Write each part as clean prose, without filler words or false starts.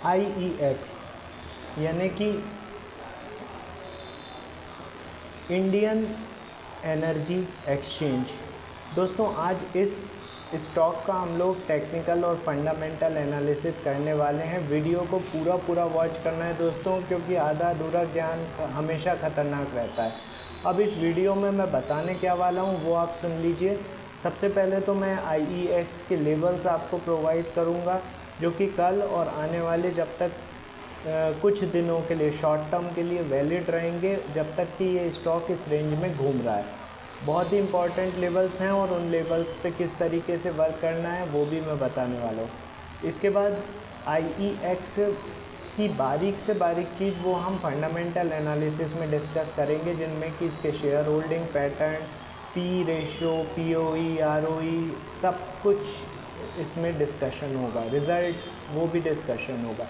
IEX यानी कि Indian energy exchange. दोस्तों आज इस स्टॉक का हम लोग टेक्निकल और फंडामेंटल एनालिसिस करने वाले हैं। वीडियो को पूरा वॉच करना है दोस्तों, क्योंकि आधा अधूरा ज्ञान हमेशा ख़तरनाक रहता है। अब इस वीडियो में मैं बताने क्या वाला हूँ वो आप सुन लीजिए। सबसे पहले तो मैं IEX के लेवल्स आपको प्रोवाइड करूँगा, जो कि कल और आने वाले जब तक कुछ दिनों के लिए शॉर्ट टर्म के लिए वैलिड रहेंगे, जब तक कि ये स्टॉक इस रेंज में घूम रहा है। बहुत ही इंपॉर्टेंट लेवल्स हैं और उन लेवल्स पे किस तरीके से वर्क करना है वो भी मैं बताने वाला हूँ। इसके बाद IEX की बारीक से बारीक चीज़ वो हम फंडामेंटल एनालिसिस में डिस्कस करेंगे, जिनमें कि इसके share holding pattern, P ratio, POE, ROE सब कुछ इसमें डिस्कशन होगा। रिज़ल्ट वो भी डिस्कशन होगा।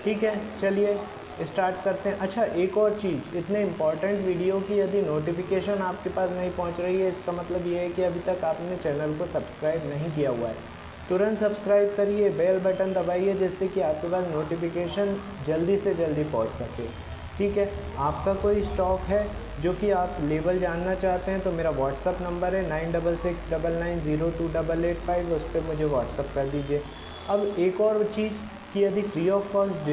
ठीक है, चलिए स्टार्ट करते हैं। अच्छा, एक और चीज़, इतने इम्पॉर्टेंट वीडियो की यदि नोटिफिकेशन आपके पास नहीं पहुंच रही है, इसका मतलब ये है कि अभी तक आपने चैनल को सब्सक्राइब नहीं किया हुआ है। तुरंत सब्सक्राइब करिए, बेल बटन दबाइए, जिससे कि आपके पास नोटिफिकेशन जल्दी से जल्दी पहुंच सके। ठीक है, आपका कोई स्टॉक है जो कि आप लेवल जानना चाहते हैं तो मेरा व्हाट्सअप नंबर है 9669902885, उस पर मुझे व्हाट्सअप कर दीजिए। अब एक और चीज़ कि यदि free of cost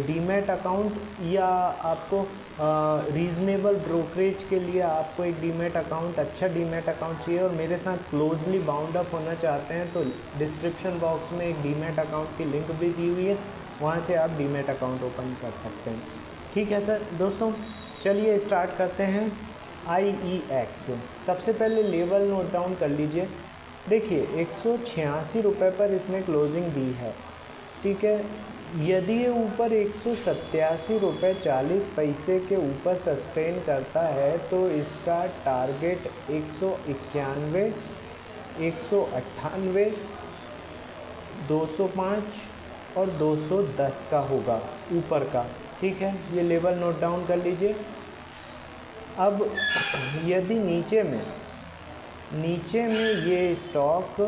demat account या आपको रीज़नेबल ब्रोकरेज के लिए आपको एक डीमैट अकाउंट, अच्छा डीमैट अकाउंट चाहिए और मेरे साथ क्लोजली बाउंड अप होना चाहते हैं, तो डिस्क्रिप्शन बॉक्स में एक डीमैट अकाउंट की लिंक भी दी हुई है, वहाँ से आप डीमैट अकाउंट ओपन कर सकते हैं। ठीक है सर। दोस्तों चलिए स्टार्ट करते हैं। IEX सबसे पहले लेवल नोट डाउन कर लीजिए। देखिए 186 रुपये पर इसने क्लोजिंग दी है। ठीक है, यदि ये ऊपर 187 रुपये 40 पैसे के ऊपर सस्टेन करता है तो इसका टारगेट 191, 198, 205 और 210 का होगा ऊपर का। ठीक है, ये लेवल नोट डाउन कर लीजिए। अब यदि नीचे में ये स्टॉक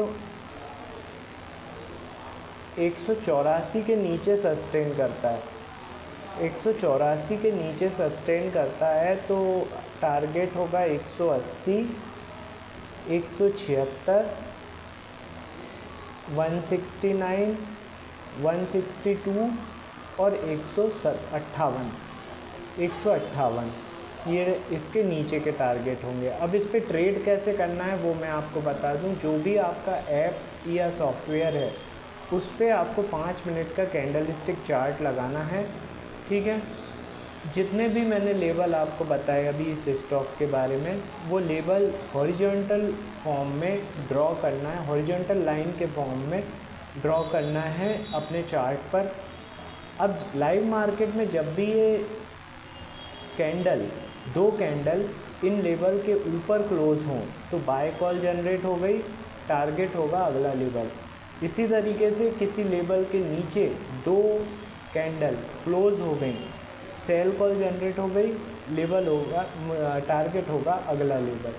184 के नीचे सस्टेन करता है, 184 के नीचे सस्टेन करता है तो टारगेट होगा 180, 176, 169, 162 और 158। ये इसके नीचे के टारगेट होंगे। अब इस पर ट्रेड कैसे करना है वो मैं आपको बता दूं। जो भी आपका ऐप या सॉफ्टवेयर है उस पर आपको 5 मिनट का कैंडलस्टिक चार्ट लगाना है। ठीक है, जितने भी मैंने लेवल आपको बताए अभी इस स्टॉक के बारे में, वो लेवल हॉरिजॉन्टल फॉर्म में ड्रॉ करना है, हॉरिजॉन्टल लाइन के फॉर्म में ड्रॉ करना है अपने चार्ट पर। अब लाइव मार्केट में जब भी ये दो कैंडल इन लेवल के ऊपर क्लोज हों तो बाय कॉल जनरेट हो गई, टारगेट होगा अगला लेवल। इसी तरीके से किसी लेवल के नीचे दो कैंडल क्लोज हो गई, सेल कॉल जनरेट हो गई, लेवल होगा, टारगेट होगा अगला लेवल।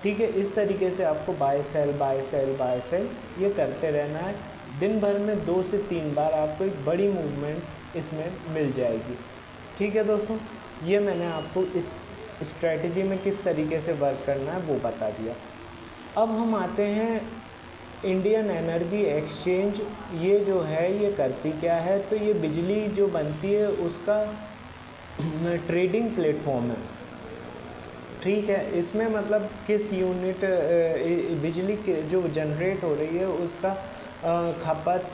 ठीक है, इस तरीके से आपको buy sell buy sell buy sell ये करते रहना है। दिन भर में 2 से 3 बार आपको एक बड़ी मूवमेंट इसमें मिल जाएगी। ठीक है दोस्तों, ये मैंने आपको इस स्ट्रेटजी में किस तरीके से वर्क करना है वो बता दिया। अब हम आते हैं इंडियन एनर्जी एक्सचेंज। ये जो है ये करती क्या है, तो ये बिजली जो बनती है उसका ट्रेडिंग प्लेटफॉर्म है। ठीक है, इसमें मतलब किस यूनिट बिजली जो जनरेट हो रही है उसका खपत,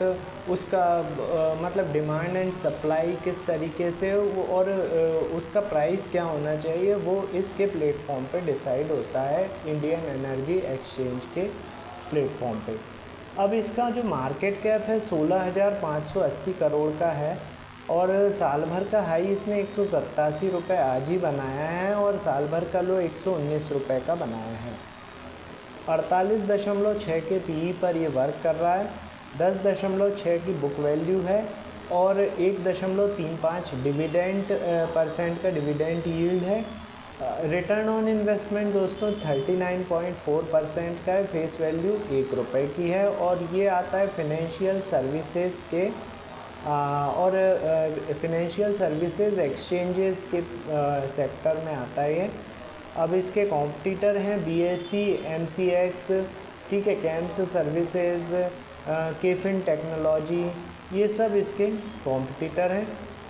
उसका मतलब डिमांड एंड सप्लाई किस तरीके से और उसका प्राइस क्या होना चाहिए, वो इसके प्लेटफॉर्म पे डिसाइड होता है, इंडियन एनर्जी एक्सचेंज के प्लेटफॉर्म पे। अब इसका जो मार्केट कैप है 16,580 करोड़ का है और साल भर का हाई इसने 187 रुपये आज ही बनाया है और साल भर का लो 119 रुपये का बनाया है। 48.6 के PE पर ये वर्क कर रहा है, 10.6 की बुक वैल्यू है और 1.35 डिविडेंड परसेंट का डिविडेंड यील्ड है। रिटर्न ऑन इन्वेस्टमेंट दोस्तों 39.4% का है, फेस वैल्यू 1 रुपये की है और ये आता है फिनेंशियल सर्विसेज के और फिनेंशियल सर्विसेज एक्सचेंजेस के सेक्टर में आता है ये। अब इसके कॉम्पिटिटर हैं BSE, MCX, ठीक है, कैम्स सर्विसेज, केफिन टेक्नोलॉजी, ये सब इसके कॉम्पिटिटर हैं।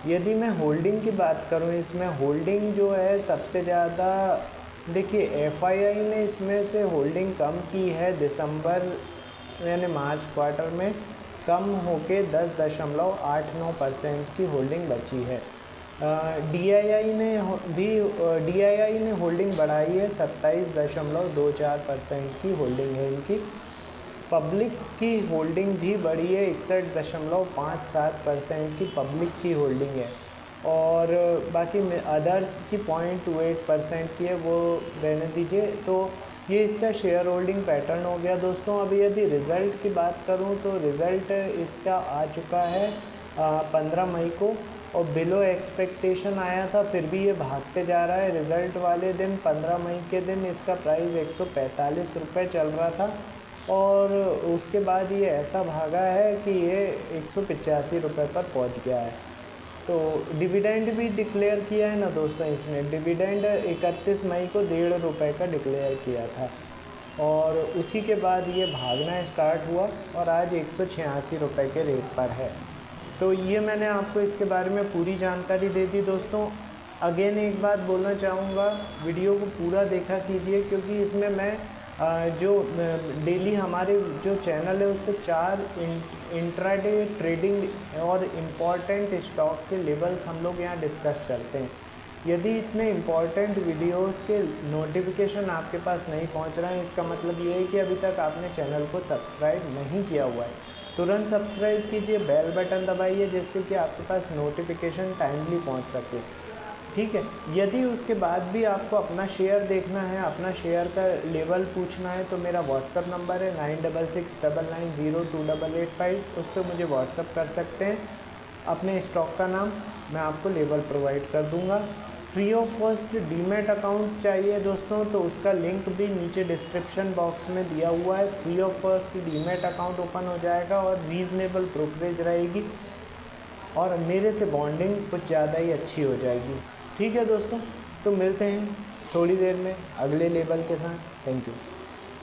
यदि मैं होल्डिंग की बात करूं, इसमें होल्डिंग जो है सबसे ज़्यादा, देखिए FII ने इसमें से होल्डिंग कम की है दिसंबर यानी मार्च क्वार्टर में, कम होके 10.89% की होल्डिंग बची है। DII ने होल्डिंग बढ़ाई है, 27.24% की होल्डिंग है इनकी। पब्लिक की होल्डिंग भी बढ़ी है, 61.57% की पब्लिक की होल्डिंग है, और बाकी अदर्स की 0.28% की है, वो रहने दीजिए। तो ये इसका शेयर होल्डिंग पैटर्न हो गया दोस्तों। अभी यदि रिज़ल्ट की बात करूं तो रिज़ल्ट इसका आ चुका है 15 मई को, और बिलो एक्सपेक्टेशन आया था, फिर भी ये भागते जा रहा है। रिज़ल्ट वाले दिन 15 मई के दिन इसका प्राइस 145 रुपये चल रहा था, और उसके बाद ये ऐसा भागा है कि ये 185 रुपये पर पहुंच गया है। तो डिविडेंड भी डिक्लेयर किया है ना दोस्तों, इसने डिविडेंड 31 मई को 1.5 रुपये का डिक्लेयर किया था, और उसी के बाद ये भागना स्टार्ट हुआ और आज 186 रुपये के रेट पर है। तो ये मैंने आपको इसके बारे में पूरी जानकारी दे दी दोस्तों। अगेन एक बात बोलना चाहूँगा, वीडियो को पूरा देखा कीजिए, क्योंकि इसमें मैं जो डेली हमारे जो चैनल है उस पर 4 इंट्राडे ट्रेडिंग और इम्पॉर्टेंट स्टॉक के लेवल्स हम लोग यहाँ डिस्कस करते हैं। यदि इतने इम्पॉर्टेंट वीडियोस के नोटिफिकेशन आपके पास नहीं पहुँच रहे हैं, इसका मतलब ये है कि अभी तक आपने चैनल को सब्सक्राइब नहीं किया हुआ है। तुरंत सब्सक्राइब कीजिए, बेल बटन दबाइए, जिससे कि आपके पास नोटिफिकेशन टाइमली पहुँच सके, ठीक है। यदि उसके बाद भी आपको अपना शेयर देखना है, अपना शेयर का लेवल पूछना है, तो मेरा व्हाट्सअप नंबर है 9669902885, उस पर मुझे व्हाट्सअप कर सकते हैं। अपने स्टॉक का नाम, मैं आपको लेवल प्रोवाइड कर दूंगा। Free of cost demat account चाहिए दोस्तों, तो उसका लिंक भी नीचे डिस्क्रिप्शन बॉक्स में दिया हुआ है। Free of cost demat account open हो जाएगा और रीज़नेबल ब्रोकरेज रहेगी, और मेरे से बॉन्डिंग कुछ ज़्यादा ही अच्छी हो जाएगी, ठीक है दोस्तों। तो मिलते हैं थोड़ी देर में अगले लेवल के साथ। Thank you.